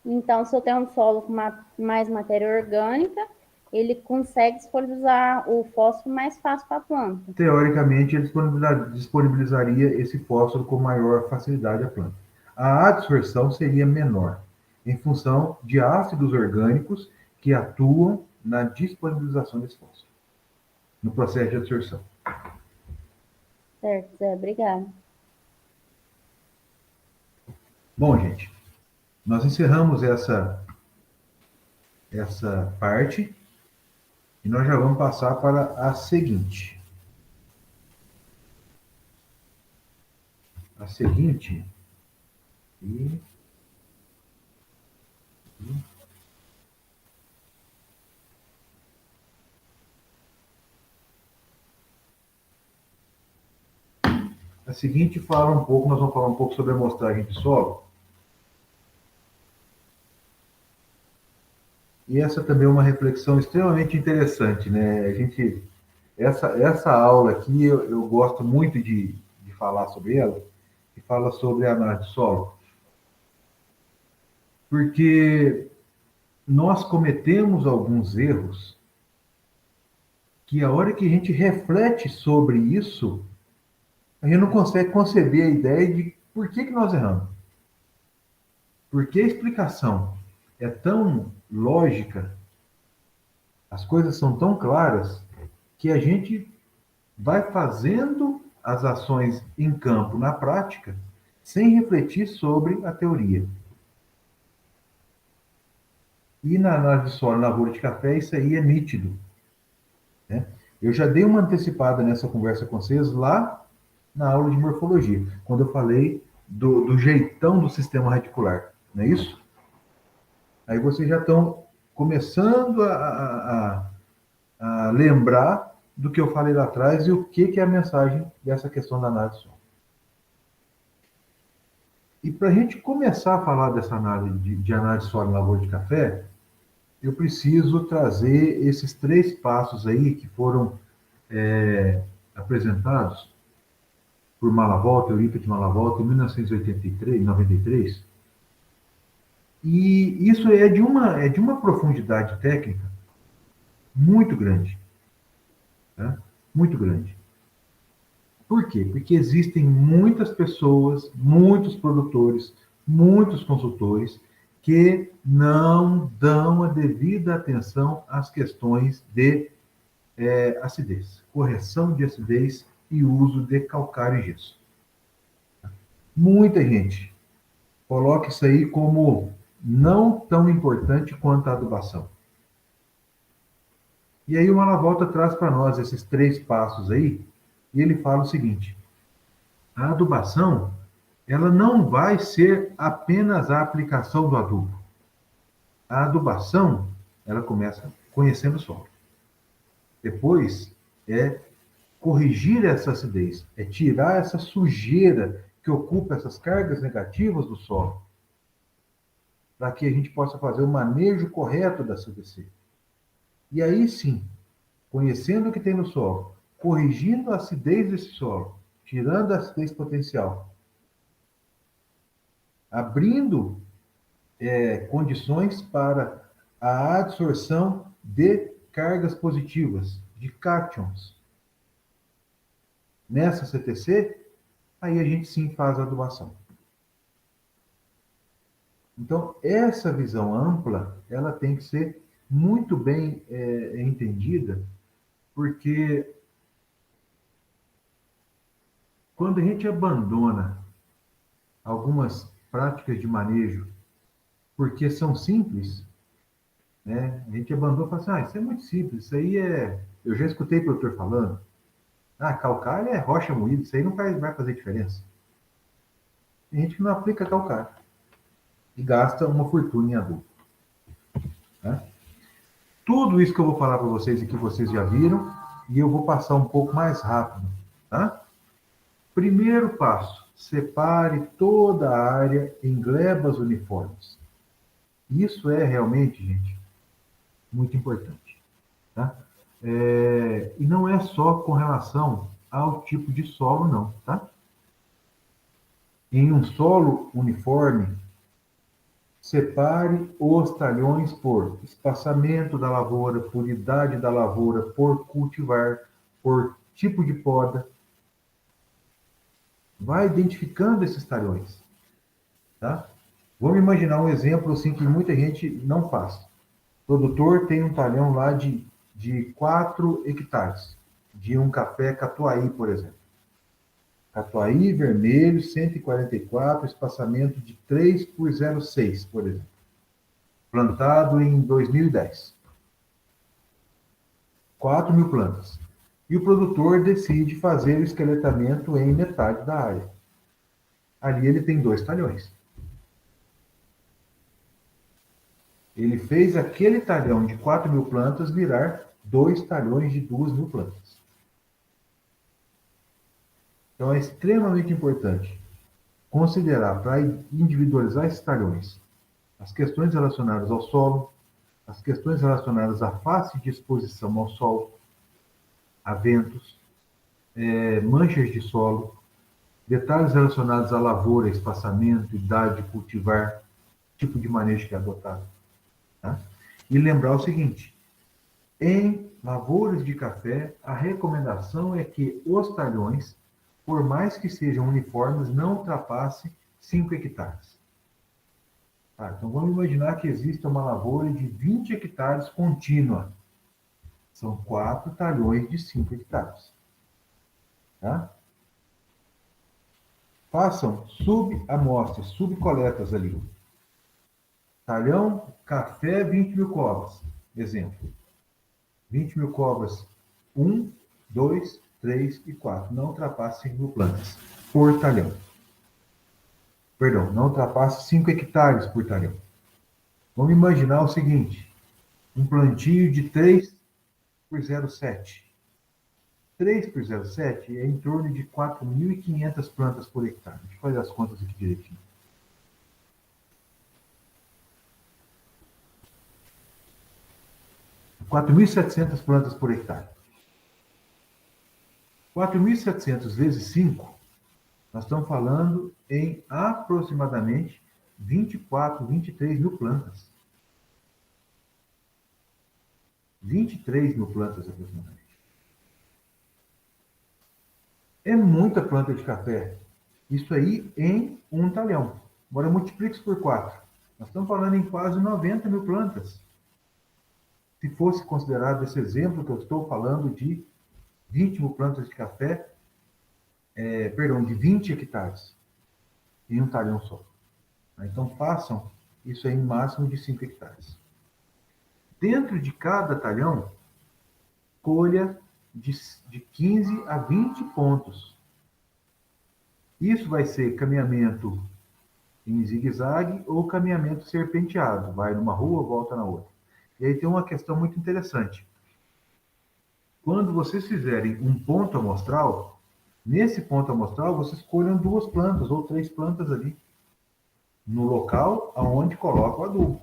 Speaker 2: Então, se eu tenho um solo com mais matéria orgânica, ele consegue disponibilizar o fósforo mais fácil para a planta.
Speaker 1: Teoricamente, ele disponibilizaria esse fósforo com maior facilidade à planta. A adsorção seria menor, em função de ácidos orgânicos que atuam na disponibilização desse fósforo, no processo de adsorção.
Speaker 2: Certo, Zé, obrigada.
Speaker 1: Bom, gente, nós encerramos essa parte e nós já vamos passar para a seguinte. A seguinte... A seguinte nós vamos falar um pouco sobre a amostragem de solo. E essa também é uma reflexão extremamente interessante, né? Essa aula aqui, eu gosto muito de falar sobre ela, que fala sobre a análise de solo. Porque nós cometemos alguns erros que a hora que a gente reflete sobre isso, a gente não consegue conceber a ideia de por que nós erramos. Porque a explicação é tão lógica, as coisas são tão claras, que a gente vai fazendo as ações em campo, na prática, sem refletir sobre a teoria. E na análise de solo, na lavoura de café, isso aí é nítido, né? Eu já dei uma antecipada nessa conversa com vocês lá na aula de morfologia, quando eu falei do jeitão do sistema radicular, não é isso? Aí vocês já estão começando a lembrar do que eu falei lá atrás e o que é a mensagem dessa questão da análise de solo. E para a gente começar a falar dessa análise de análise de solo na lavoura de café, eu preciso trazer esses 3 passos aí que foram apresentados por Malavolta, Eurípides Malavolta, em 1983, 93. E isso é de uma profundidade técnica muito grande. Tá? Muito grande. Por quê? Porque existem muitas pessoas, muitos produtores, muitos consultores que não dão a devida atenção às questões de acidez, correção de acidez e uso de calcário e gesso. Muita gente coloca isso aí como não tão importante quanto a adubação. E aí o Malavolta traz para nós esses 3 passos aí, e ele fala o seguinte: a adubação, ela não vai ser apenas a aplicação do adubo. A adubação, ela começa conhecendo o solo. Depois é corrigir essa acidez, é tirar essa sujeira que ocupa essas cargas negativas do solo, para que a gente possa fazer o manejo correto da CDC. E aí sim, conhecendo o que tem no solo, corrigindo a acidez desse solo, tirando a acidez potencial, abrindo condições para a adsorção de cargas positivas, de cátions. Nessa CTC, aí a gente sim faz a adubação. Então, essa visão ampla, ela tem que ser muito bem entendida, porque quando a gente abandona algumas práticas de manejo, porque são simples, né? A gente abandona e fala assim, isso é muito simples, isso aí é... Eu já escutei o produtor falando, calcário é rocha moída, isso aí não vai fazer diferença. Tem gente que não aplica calcário e gasta uma fortuna em adubo. Né? Tudo isso que eu vou falar para vocês e que vocês já viram, e eu vou passar um pouco mais rápido. Tá? Primeiro passo, separe toda a área em glebas uniformes. Isso é realmente, gente, muito importante. Tá? E não é só com relação ao tipo de solo, não. Tá? Em um solo uniforme, separe os talhões por espaçamento da lavoura, por idade da lavoura, por cultivar, por tipo de poda. Vai identificando esses talhões. Tá? Vamos imaginar um exemplo assim que muita gente não faz. O produtor tem um talhão lá de 4 hectares, de um café Catuai, por exemplo. Catuai vermelho, 144, espaçamento de 3 por 0,6, por exemplo. Plantado em 2010. 4.000 plantas. E o produtor decide fazer o esqueletamento em metade da área. Ali ele tem 2 talhões. Ele fez aquele talhão de 4.000 plantas virar 2 talhões de 2.000 plantas. Então é extremamente importante considerar, para individualizar esses talhões, as questões relacionadas ao solo, as questões relacionadas à face de exposição ao sol, a ventos, manchas de solo, detalhes relacionados à lavoura, espaçamento, idade, cultivar, tipo de manejo que é adotado. Tá? E lembrar o seguinte, em lavouras de café, a recomendação é que os talhões, por mais que sejam uniformes, não ultrapassem 5 hectares. Tá, então vamos imaginar que exista uma lavoura de 20 hectares contínua. São 4 talhões de 5 hectares. Tá? Façam subamostras, subcoletas ali. Talhão, café, 20.000 covas. Exemplo. 20.000 covas, 1, 2, 3 e 4. Não ultrapasse 5.000 plantas por talhão. Perdão, não ultrapasse 5 hectares por talhão. Vamos imaginar o seguinte, um plantio de 3 por 0,7. 3 por 0,7 é em torno de 4.500 plantas por hectare. Deixa eu fazer as contas aqui direitinho. R$ 4.700 plantas por hectare. 4.700 vezes 5 Nós estamos falando em aproximadamente 24, 23 mil plantas. 23 mil plantas aproximadamente. É muita planta de café. Isso aí em um talhão. Agora multiplique isso por 4. Nós estamos falando em quase 90 mil plantas. Se fosse considerado esse exemplo que eu estou falando de 20 mil plantas de café, de 20 hectares em um talhão só. Então façam isso aí em máximo de 5 hectares. Dentro de cada talhão, colha de 15 a 20 pontos. Isso vai ser caminhamento em zigue-zague ou caminhamento serpenteado. Vai numa rua, volta na outra. E aí tem uma questão muito interessante. Quando vocês fizerem um ponto amostral, nesse ponto amostral vocês colham 2 plantas ou 3 plantas ali, no local aonde coloca o adubo.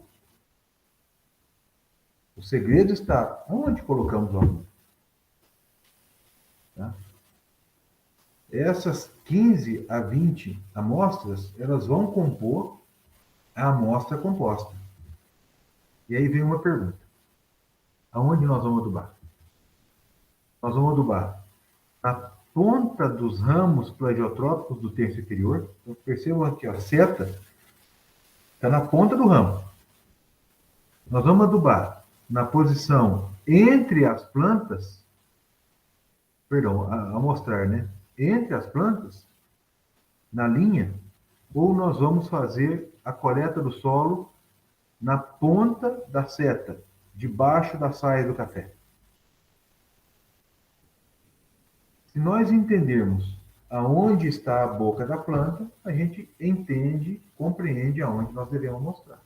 Speaker 1: O segredo está onde colocamos o adubo. Tá? Essas 15 a 20 amostras, elas vão compor a amostra composta. E aí vem uma pergunta. Aonde nós vamos adubar? Nós vamos adubar na ponta dos ramos plagiotrópicos do terço inferior. Então, percebam aqui, a seta está na ponta do ramo. Nós vamos adubar na posição entre as plantas, amostrar, né? Entre as plantas, na linha, ou nós vamos fazer a coleta do solo na ponta da seta, debaixo da saia do café. Se nós entendermos aonde está a boca da planta, a gente entende, compreende aonde nós devemos mostrar.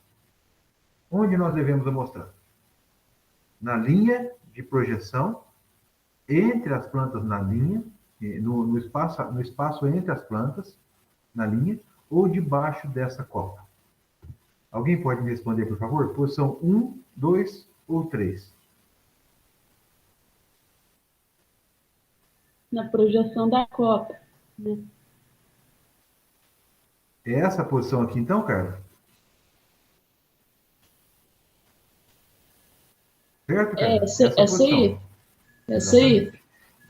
Speaker 1: Onde nós devemos amostrar? Na linha de projeção, entre as plantas na linha, no espaço entre as plantas, na linha, ou debaixo dessa copa. Alguém pode me responder, por favor? Posição 1, 2 ou 3?
Speaker 4: Na projeção da copa.
Speaker 1: É essa a posição aqui então, Carla? Certo, Carla?
Speaker 4: Essa aí. Essa aí.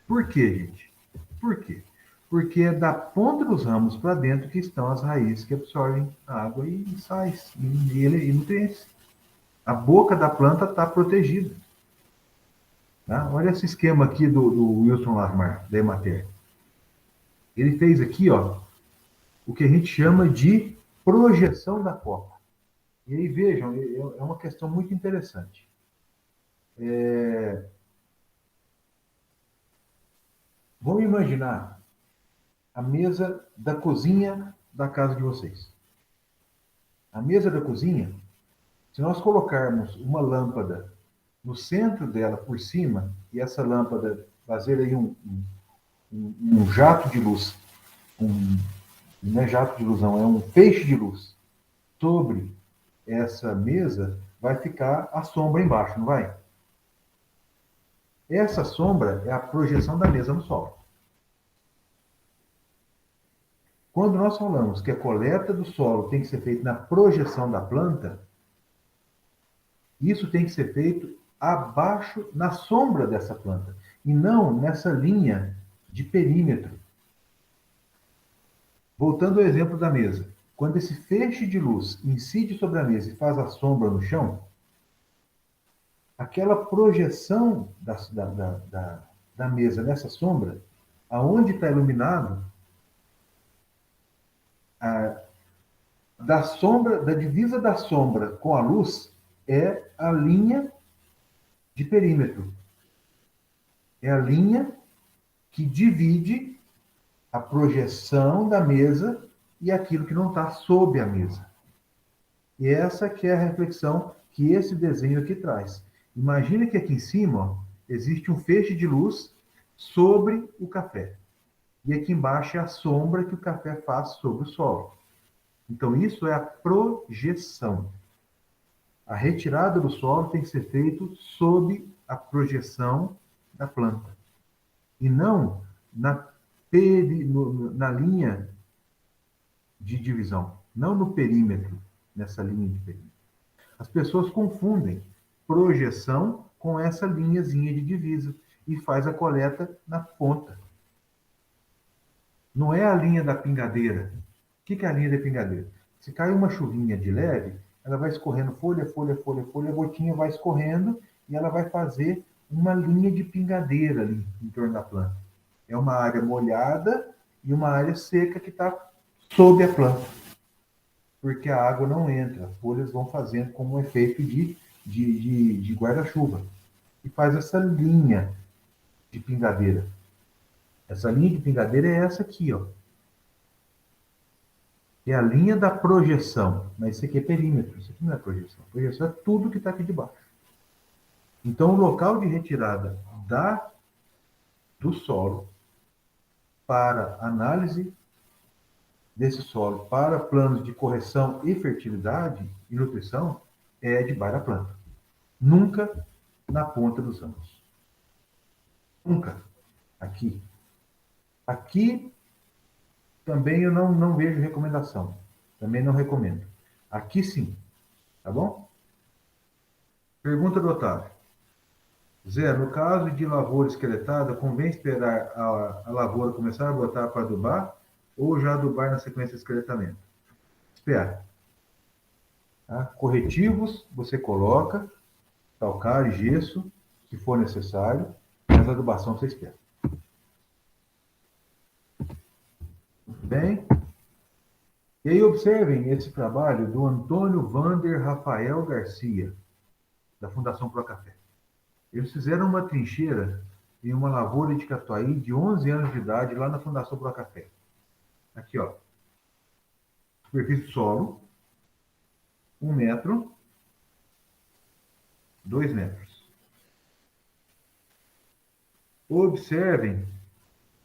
Speaker 1: Por quê, gente? Por quê? Porque é da ponta dos ramos para dentro que estão as raízes que absorvem água e sais e nutrientes. A boca da planta está protegida. Tá? Olha esse esquema aqui do Wilson Lasmar, da Emater. Ele fez aqui, ó, o que a gente chama de projeção da copa. E aí, vejam, é uma questão muito interessante. Vamos imaginar a mesa da cozinha da casa de vocês. A mesa da cozinha, se nós colocarmos uma lâmpada no centro dela, por cima, e essa lâmpada fazer aí um jato de luz, não é jato de luz, não, é um feixe de luz sobre essa mesa, vai ficar a sombra embaixo, não vai? Essa sombra é a projeção da mesa no solo. Quando nós falamos que a coleta do solo tem que ser feita na projeção da planta, isso tem que ser feito abaixo, na sombra dessa planta, e não nessa linha de perímetro. Voltando ao exemplo da mesa. Quando esse feixe de luz incide sobre a mesa e faz a sombra no chão, aquela projeção da mesa nessa sombra, aonde está iluminado, da divisa da sombra com a luz, é a linha de perímetro. É a linha que divide a projeção da mesa e aquilo que não está sob a mesa. E essa que é a reflexão que esse desenho aqui traz. Imagina que aqui em cima, ó, existe um feixe de luz sobre o café. E aqui embaixo é a sombra que o café faz sobre o solo. Então, isso é a projeção. A retirada do solo tem que ser feita sob a projeção da planta. E não na linha de divisão, não no perímetro, nessa linha de perímetro. As pessoas confundem projeção com essa linhazinha de divisa e faz a coleta na ponta. Não é a linha da pingadeira. O que é a linha da pingadeira? Se cai uma chuvinha de leve, ela vai escorrendo folha, folha, folha, folha, a gotinha vai escorrendo e ela vai fazer uma linha de pingadeira ali em torno da planta. É uma área molhada e uma área seca que está sob a planta. Porque a água não entra, as folhas vão fazendo como um efeito de guarda-chuva. E faz essa linha de pingadeira. Essa linha de pingadeira é essa aqui, ó. É a linha da projeção, mas isso aqui é perímetro, isso aqui não é projeção. Projeção é tudo que está aqui de baixo. Então, o local de retirada do solo para análise desse solo para planos de correção e fertilidade e nutrição é debaixo da planta. Nunca na ponta dos ramos. Nunca. Aqui. Aqui também eu não vejo recomendação. Também não recomendo. Aqui sim. Tá bom? Pergunta do Otávio. Zé, no caso de lavoura esqueletada, convém esperar a lavoura começar a brotar para adubar ou já adubar na sequência de esqueletamento? Espera. Tá? Corretivos você coloca, calcário, gesso, se for necessário, mas a adubação você espera. Muito bem. E aí observem esse trabalho do Antônio Vander Rafael Garcia, da Fundação Pro Café. Eles fizeram uma trincheira em uma lavoura de catuai de 11 anos de idade lá na Fundação Pro Café. Aqui, ó. Superfície do solo, 1 metro, 2 metros. Observem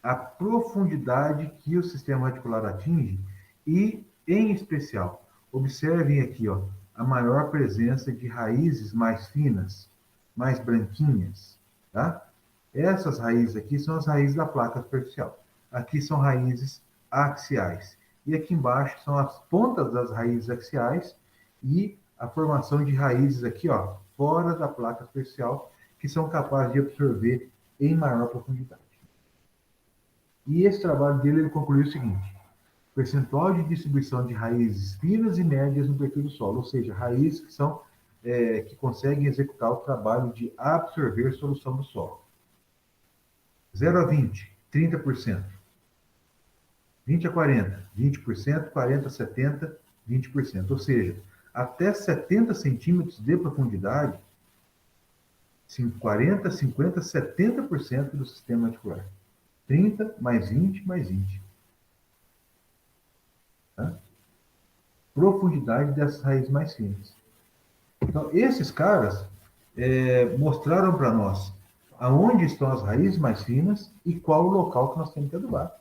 Speaker 1: a profundidade que o sistema radicular atinge e, em especial, observem aqui, ó, a maior presença de raízes mais finas, mais branquinhas, tá? Essas raízes aqui são as raízes da placa superficial. Aqui são raízes axiais. E aqui embaixo são as pontas das raízes axiais e a formação de raízes aqui, ó, fora da placa superficial, que são capazes de absorver em maior profundidade. E esse trabalho dele, ele concluiu o seguinte: percentual de distribuição de raízes finas e médias no perfil do solo, ou seja, raízes que são que conseguem executar o trabalho de absorver solução do solo. 0 a 20, 30%. 20 a 40, 20%, 40 a 70, 20%. Ou seja, até 70 centímetros de profundidade, 40, 50, 70% do sistema radicular. 30 mais 20 mais 20. Tá? Profundidade dessas raízes mais finas. Então, esses caras mostraram para nós aonde estão as raízes mais finas e qual o local que nós temos que adubar.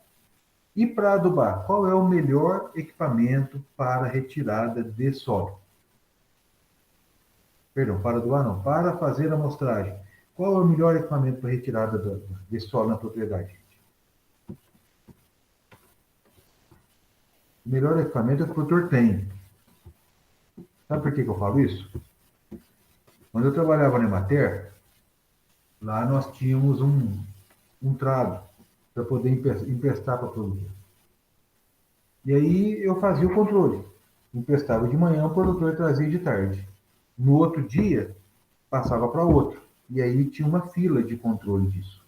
Speaker 1: E para adubar, qual é o melhor equipamento para retirada de solo? Perdão, para adubar não, para fazer a amostragem. Qual é o melhor equipamento para retirada de solo na propriedade? O melhor equipamento é que o produtor tem. Sabe por que eu falo isso? Quando eu trabalhava na Emater, lá nós tínhamos um trado para poder emprestar para o produtor. E aí eu fazia o controle. Emprestava de manhã, o produtor trazia de tarde. No outro dia, passava para outro. E aí tinha uma fila de controle disso.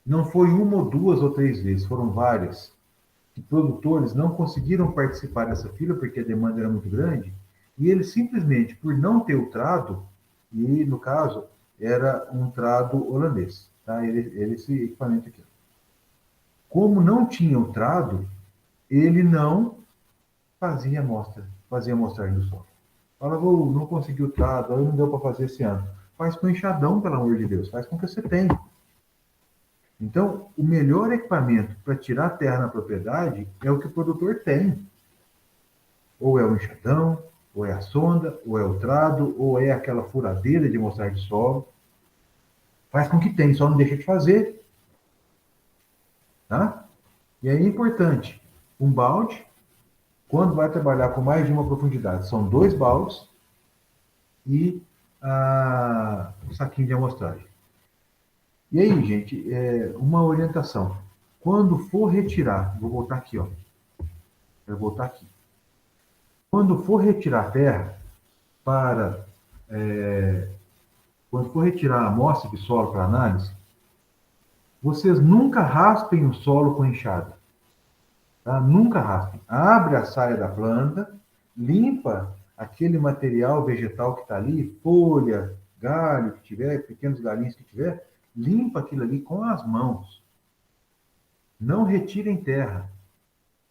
Speaker 1: Não foi uma ou duas ou três vezes, foram várias. Que produtores não conseguiram participar dessa fila porque a demanda era muito grande. E eles simplesmente, por não ter o trado, e no caso era um trado holandês, tá? Esse equipamento aqui. Como não tinha o trado, ele não fazia amostragem do solo. Falava, não consegui o trado, aí não deu para fazer esse ano. Faz com enxadão, pelo amor de Deus, faz com o que você tem. Então, o melhor equipamento para tirar a terra na propriedade é o que o produtor tem. Ou é o enxadão, ou é a sonda, ou é o trado, ou é aquela furadeira de amostragem de solo. Faz com que tem, só não deixa de fazer. Tá? E aí é importante, um balde. Quando vai trabalhar com mais de uma profundidade, são 2 baldes e o saquinho de amostragem. E aí, gente, uma orientação. Quando for retirar, vou voltar aqui, ó. Eu vou voltar aqui. Quando for retirar a terra para, quando for retirar a amostra de solo para análise, vocês nunca raspem o solo com enxada. Tá? Nunca raspem. Abre a saia da planta, limpa aquele material vegetal que está ali, folha, galho que tiver, pequenos galinhos que tiver, limpa aquilo ali com as mãos. Não retirem terra.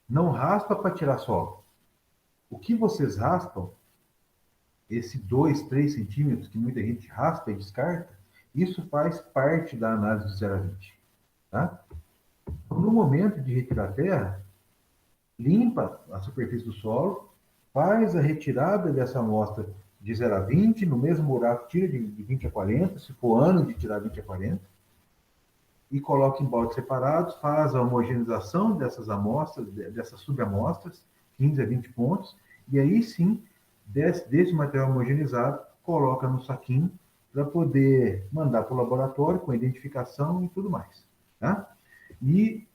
Speaker 1: Não raspa para tirar solo. O que vocês raspam, esse 2, 3 centímetros que muita gente raspa e descarta, isso faz parte da análise de 0 a 20. Tá? No momento de retirar a terra, limpa a superfície do solo, faz a retirada dessa amostra de 0 a 20, no mesmo buraco tira de 20 a 40, se for ano de tirar 20 a 40, e coloca em baldes separados, faz a homogeneização dessas amostras, dessas subamostras, 15 a 20 pontos, e aí sim, desse material homogeneizado, coloca no saquinho para poder mandar para o laboratório com identificação e tudo mais. Tá? E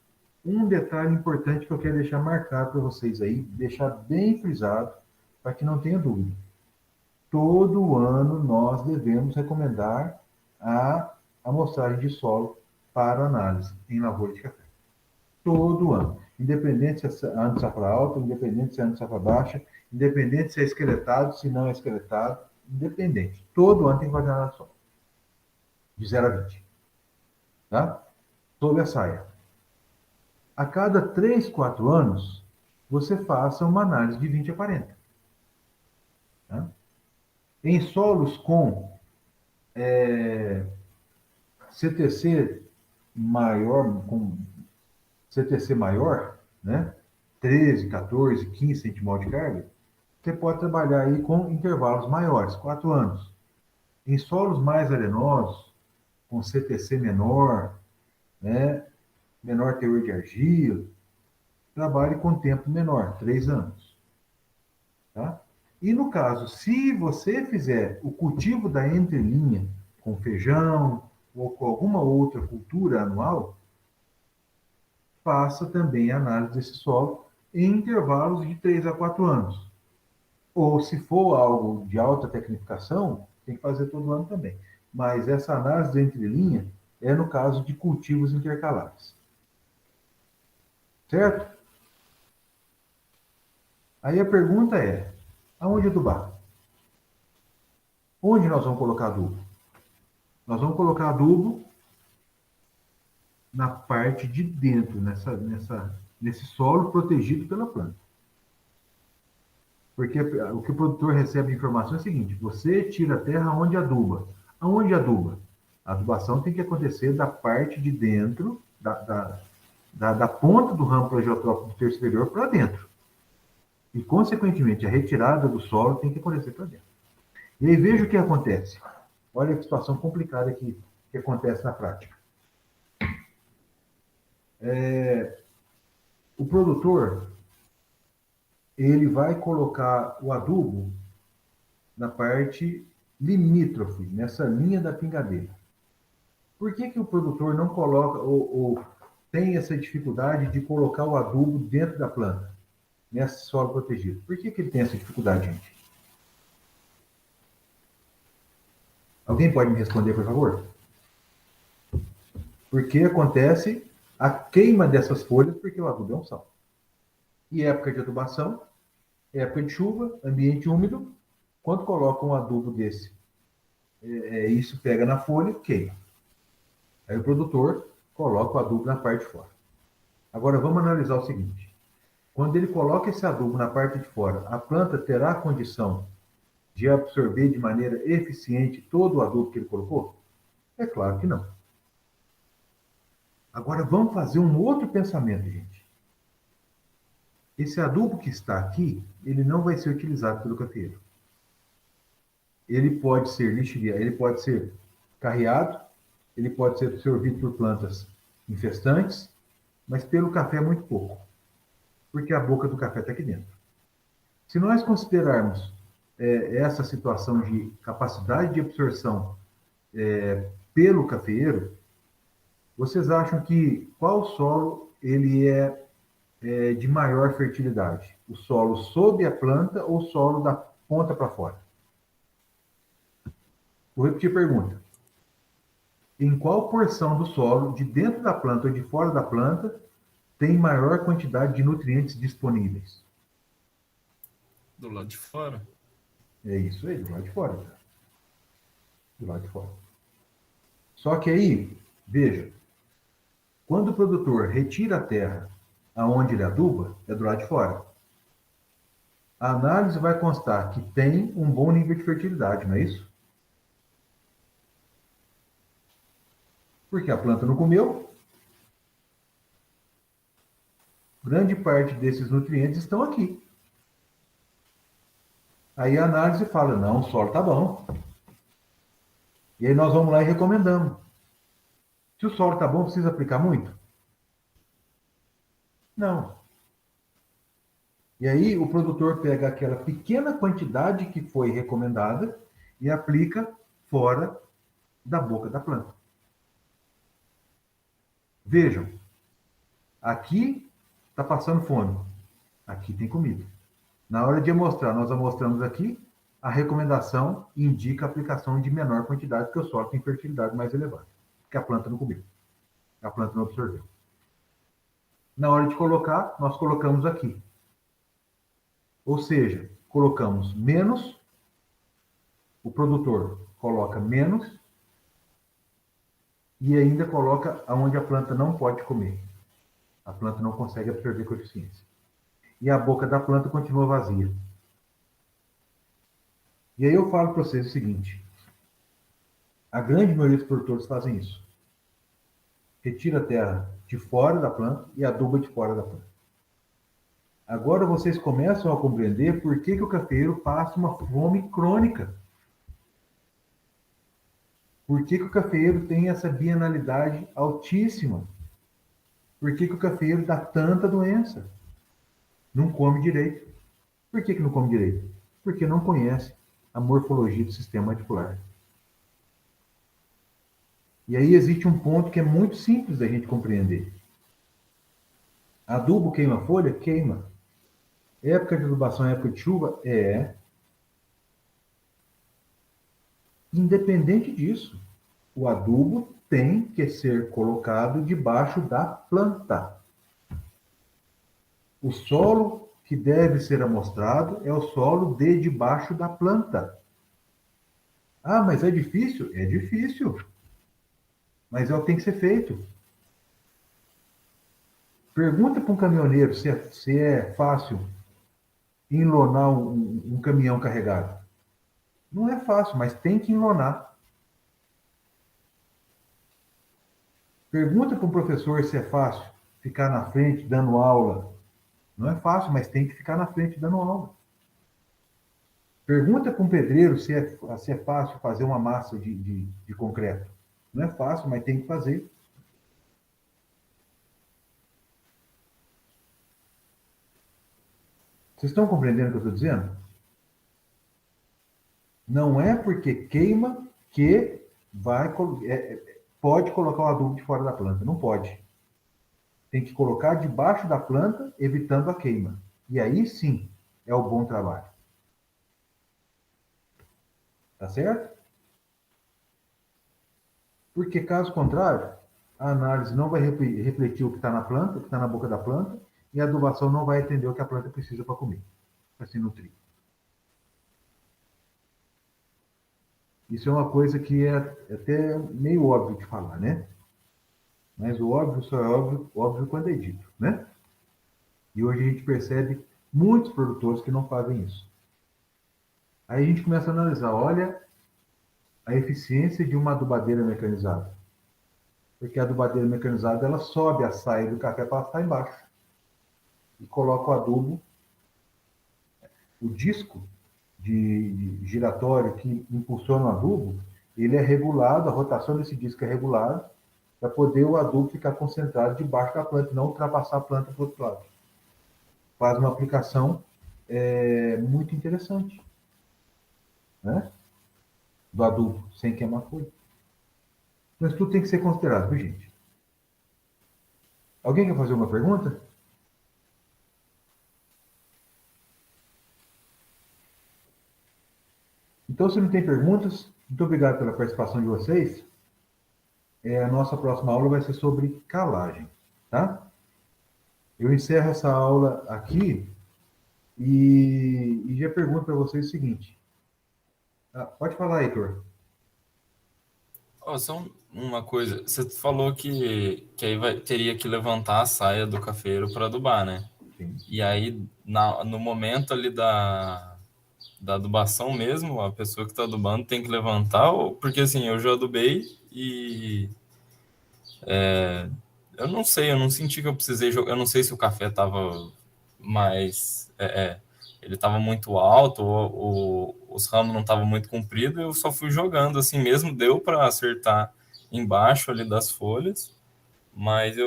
Speaker 1: um detalhe importante que eu quero deixar marcado para vocês aí, deixar bem frisado, para que não tenha dúvida. Todo ano nós devemos recomendar a amostragem de solo para análise em lavoura de café. Todo ano. Independente se é ano de safra alta, independente se é ano de safra baixa, independente se é esqueletado, se não é esqueletado, independente. Todo ano tem que fazer análise de solo. De 0 a 20. Tá? Sobre a saia. A cada 3, 4 anos, você faça uma análise de 20 a 40. Tá? Em solos com CTC maior, né? 13, 14, 15 centimol de carga, você pode trabalhar aí com intervalos maiores, 4 anos. Em solos mais arenosos, com CTC menor, né? Menor teor de argila, trabalhe com tempo menor, 3 anos. Tá? E no caso, se você fizer o cultivo da entrelinha com feijão ou com alguma outra cultura anual, faça também a análise desse solo em intervalos de 3 a 4 anos. Ou se for algo de alta tecnificação, tem que fazer todo ano também. Mas essa análise da entrelinha é no caso de cultivos intercalares. Certo? Aí a pergunta é, aonde adubar? Onde nós vamos colocar adubo? Nós vamos colocar adubo na parte de dentro, nesse solo protegido pela planta. Porque o que o produtor recebe de informação é o seguinte, você tira a terra onde aduba. Aonde aduba? A adubação tem que acontecer da parte de dentro, da ponta do ramo plagiotrópico do terço superior para dentro. E, consequentemente, a retirada do solo tem que acontecer para dentro. E aí veja o que acontece. Olha que situação complicada que acontece na prática. O produtor, ele vai colocar o adubo na parte limítrofe, nessa linha da pingadeira. Por que o produtor não coloca, ou tem essa dificuldade de colocar o adubo dentro da planta, nesse solo protegido? Por que ele tem essa dificuldade, gente? Alguém pode me responder, por favor? Porque acontece a queima dessas folhas, porque o adubo é um sal. E época de adubação, época de chuva, ambiente úmido, quando coloca um adubo desse, isso pega na folha e queima. Aí o produtor coloca o adubo na parte de fora. Agora vamos analisar o seguinte. Quando ele coloca esse adubo na parte de fora, a planta terá a condição de absorver de maneira eficiente todo o adubo que ele colocou? É claro que não. Agora vamos fazer um outro pensamento, gente. Esse adubo que está aqui, ele não vai ser utilizado pelo cafeeiro. Ele pode ser lixiviado, ele pode ser carreado, ele pode ser absorvido por plantas infestantes, mas pelo café é muito pouco. porque a boca do café está aqui dentro. Se nós considerarmos essa situação de capacidade de absorção pelo cafeeiro, vocês acham que qual solo ele é de maior fertilidade? O solo sob a planta ou o solo da ponta para fora? Vou repetir a pergunta. Em qual porção do solo, de dentro da planta ou de fora da planta, tem maior quantidade de nutrientes disponíveis?
Speaker 3: Do lado de fora.
Speaker 1: É isso aí, do lado de fora. Cara. Do lado de fora. Só que aí, veja, quando o produtor retira a terra aonde ele aduba, é do lado de fora. A análise vai constar que tem um bom nível de fertilidade, não é isso? Porque a planta não comeu. Grande parte desses nutrientes estão aqui. Aí a análise fala, não, o solo está bom. E aí nós vamos lá e recomendamos. Se o solo está bom, precisa aplicar muito? Não. E aí o produtor pega aquela pequena quantidade que foi recomendada e aplica fora da boca da planta. Vejam, aqui está passando fome, aqui tem comida. Na hora de amostrar, nós amostramos aqui, a recomendação indica a aplicação de menor quantidade, porque o solo tem fertilidade mais elevada, que a planta não comeu, a planta não absorveu. Na hora de colocar, nós colocamos aqui. Ou seja, colocamos menos, o produtor coloca menos, e ainda coloca onde a planta não pode comer. A planta não consegue absorver com eficiência. E a boca da planta continua vazia. E aí eu falo para vocês o seguinte, a grande maioria dos produtores fazem isso. Retira a terra de fora da planta e aduba de fora da planta. Agora vocês começam a compreender por que o cafeeiro passa uma fome crônica. Por que o cafeeiro tem essa bienalidade altíssima? Por que o cafeeiro dá tanta doença? Não come direito. Por que não come direito? Porque não conhece a morfologia do sistema radicular. E aí existe um ponto que é muito simples da gente compreender. Adubo queima folha? Queima. Época de adubação, época de chuva? É. Independente disso, o adubo tem que ser colocado debaixo da planta. O solo que deve ser amostrado é o solo de debaixo da planta. Ah, mas é difícil? É difícil. Mas é o que tem que ser feito. Pergunta para um caminhoneiro se é fácil enlonar um caminhão carregado. Não é fácil, mas tem que enlonar. Pergunta para um professor se é fácil ficar na frente dando aula. Não é fácil, mas tem que ficar na frente dando aula. Pergunta para um pedreiro se é fácil fazer uma massa de concreto. Não é fácil, mas tem que fazer. Vocês estão compreendendo o que eu estou dizendo? Não é porque queima que pode colocar o adubo de fora da planta. Não pode. Tem que colocar debaixo da planta, evitando a queima. E aí sim é o bom trabalho. Tá certo? Porque caso contrário, a análise não vai refletir o que está na planta, o que está na boca da planta, e a adubação não vai entender o que a planta precisa para comer, para se nutrir. Isso é uma coisa que é até meio óbvio de falar, né? Mas o óbvio só é óbvio quando é dito, né? E hoje a gente percebe muitos produtores que não fazem isso. Aí a gente começa a analisar, olha a eficiência de uma adubadeira mecanizada. Porque a adubadeira mecanizada, ela sobe a saia do café para estar embaixo. E coloca o adubo, o disco de giratório que impulsiona o adubo, ele é regulado, a rotação desse disco é regulada, para poder o adubo ficar concentrado debaixo da planta e não ultrapassar a planta para o outro lado. faz uma aplicação muito interessante, né? Do adubo, sem queimar folha. Mas tudo tem que ser considerado, viu, gente? Alguém quer fazer uma pergunta? Então, se não tem perguntas, muito obrigado pela participação de vocês. A nossa próxima aula vai ser sobre calagem, tá? Eu encerro essa aula aqui e já pergunto para vocês o seguinte. Pode falar, Heitor.
Speaker 5: Só uma coisa, você falou que aí teria que levantar a saia do cafeiro para adubar, né?
Speaker 1: Sim.
Speaker 5: E aí, no momento ali da adubação mesmo, a pessoa que está adubando tem que levantar, porque assim, eu já adubei e eu não sei, eu não senti que eu precisei jogar, eu não sei se o café estava mais, ele estava muito alto ou os ramos não estavam muito compridos, eu só fui jogando assim mesmo, deu para acertar embaixo ali das folhas, mas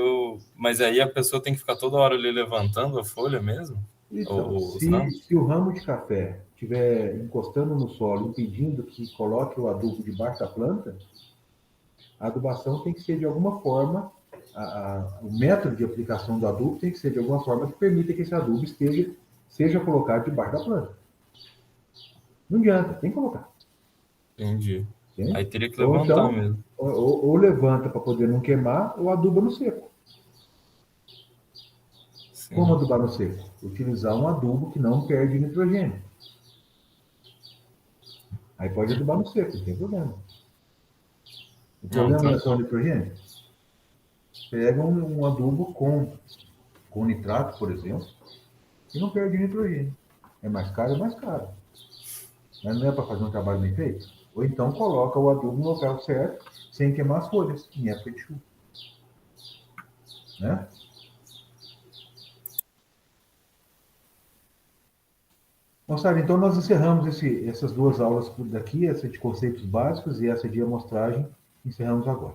Speaker 5: aí a pessoa tem que ficar toda hora ali levantando a folha mesmo?
Speaker 1: Então,
Speaker 5: Os ramos?
Speaker 1: se o ramo de café estiver encostando no solo, impedindo que coloque o adubo debaixo da planta, a adubação tem que ser de alguma forma, o método de aplicação do adubo tem que ser de alguma forma que permita que esse adubo seja colocado debaixo da planta. Não adianta, tem que colocar.
Speaker 5: Entendi.
Speaker 1: Entende?
Speaker 5: Aí teria que
Speaker 1: Ou
Speaker 5: levantar
Speaker 1: então,
Speaker 5: mesmo.
Speaker 1: ou levanta para poder não queimar, ou aduba no seco.
Speaker 5: Sim.
Speaker 1: Como adubar no seco? Utilizar um adubo que não perde nitrogênio. Aí pode adubar no seco, não tem problema. O problema não é só o nitrogênio. Pega um adubo com nitrato, por exemplo, e não perde nitrogênio. É mais caro, é mais caro. Mas não é para fazer um trabalho bem feito? Ou então coloca o adubo no local certo, sem queimar as folhas, em época de chuva. Né? Moçada, então nós encerramos essas duas aulas daqui, essa de conceitos básicos e essa de amostragem, encerramos agora.